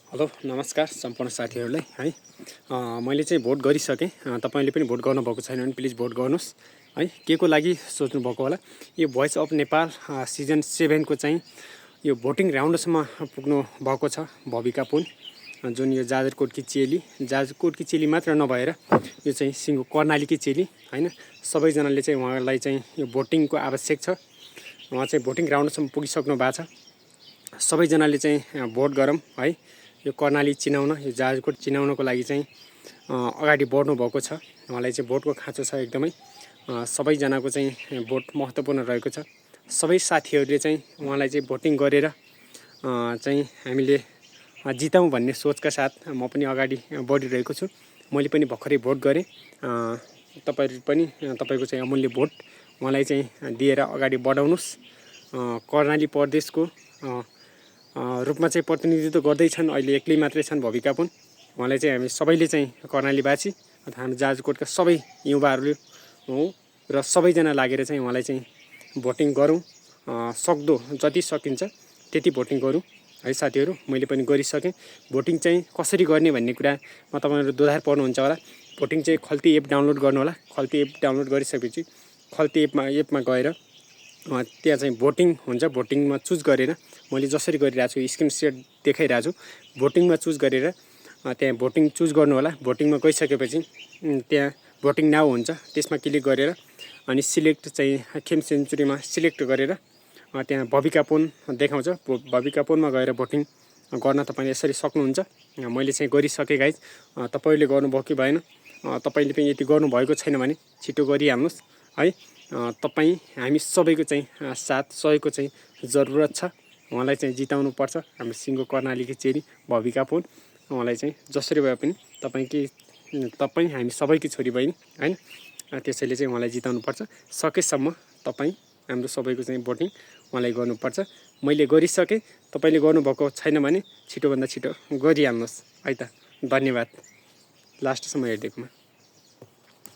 Hello नमस्कार सम्पूर्ण साथीहरूलाई है। मैले चाहिँ भोट गरिसकेँ। तपाईँले पनि भोट गर्नुभएको छैन भने प्लिज भोट गर्नुहोस् है। के को लागि सोच्नु भएको होला, यो भोइस अफ नेपाल सिजन 7 को चाहिँ यो भोटिङ राउन्डसम्म पुग्नु भएको छ भविका पुन, जुन यो जाजरकोटकी चेली मात्र नभएर यो चाहिँ सिङ्गो कर्णालीकी चेली हैन, सबैजनाले चाहिँ उहाँलाई चाहिँ यो भोटिङको आवश्यक छ। उहाँ चाहिँ भोटिङ राउन्डसम्म पुगिसक्नु भएको छ। सबैजनाले चाहिँ भोट गरौँ है। यो कर्णाली चिनाउन, यो जाजरकोट चिनाउनको लागि चाहिँ अगाडि बढ्नु भएको छ। उहाँलाई चाहिँ भोटको खाँचो छ एकदमै। सबैजनाको चाहिँ भोट महत्त्वपूर्ण रहेको छ। सबै साथीहरूले चाहिँ उहाँलाई चाहिँ भोटिङ गरेर चाहिँ हामीले जिताउँ भन्ने सोचका साथ म पनि अगाडि बढिरहेको छु। मैले पनि भर्खरै भोट गरेँ। तपाईहरु पनि तपाईको चाहिँ अमूल्य भोट उहाँलाई चाहिँ दिएर अगाडि बढाउनुस्। कर्णाली प्रदेशको रूपमा चाहिँ प्रतिनिधित्व गर्दैछन्, अहिले एक्लै मात्रै छन् भविका पुन। उहाँलाई चाहिँ हामी सबैले चाहिँ कर्णालीवासी अथवा हामी जाजरकोटका सबै युवाहरूले र सबैजना लागेर चाहिँ उहाँलाई चाहिँ भोटिङ गरौँ। सक्दो जति सकिन्छ त्यति भोटिङ गरौँ है साथीहरू। मैले पनि गरिसकेँ। भोटिङ चाहिँ कसरी गर्ने भन्ने कुरा म तपाईहरु दोधार पर्नुहुन्छ होला। भोटिङ चाहिँ खल्ती एप डाउनलोड गर्नु होला। खल्ती एप डाउनलोड गरिसकेपछि खल्ती एपमा गएर त्यहाँ चाहिँ भोटिङ हुन्छ। भोटिङमा चुज गरेर मैले जसरी गरिरहेको छु स्क्रिन सेयर देखाइरहेको छु, भोटिङमा चुज गरेर त्यहाँ भोटिङ चुज गर्नु होला। भोटिङमा गइसकेपछि त्यहाँ भोटिङ नाउ हुन्छ, त्यसमा क्लिक गरेर अनि सिलेक्ट चाहिँ खेम सेन्चुरीमा सिलेक्ट गरेर त्यहाँ भविका पुन देखाउँछ। भविका पुनमा गएर भोटिङ गर्न तपाईले यसरी सक्नुहुन्छ। मैले चाहिँ गरिसकेँ गाइज। तपाईले गर्नुभयो कि भएन, तपाईले पनि यति गर्नुभएको छैन भने छिटो गरिहाल्नुस् है। तपाई हामी सबैको चाहिँ साथ सहयोगको चाहिँ जरुरत छ। उहाँलाई चाहिँ जिताउनु पर्छ। हाम्रो सिङ्गो कर्णालीकी चेली भविका पुन, उहाँलाई चाहिँ जसरी भए पनि तपाई हामी सबैकी छोरी बहिनी हैन, त्यसैले चाहिँ उहाँलाई जिताउनु पर्छ। सकेसम्म तपाई हाम्रो सबैको चाहिँ भोटिङ उहाँलाई गर्नुपर्छ। मैले गरिसकेँ। तपाईले गर्नुभएको छैन भने छिटोभन्दा छिटो गरिहाल्नुहोस् है त। धन्यवाद लास्टसम्म हेरिदिएकोमा।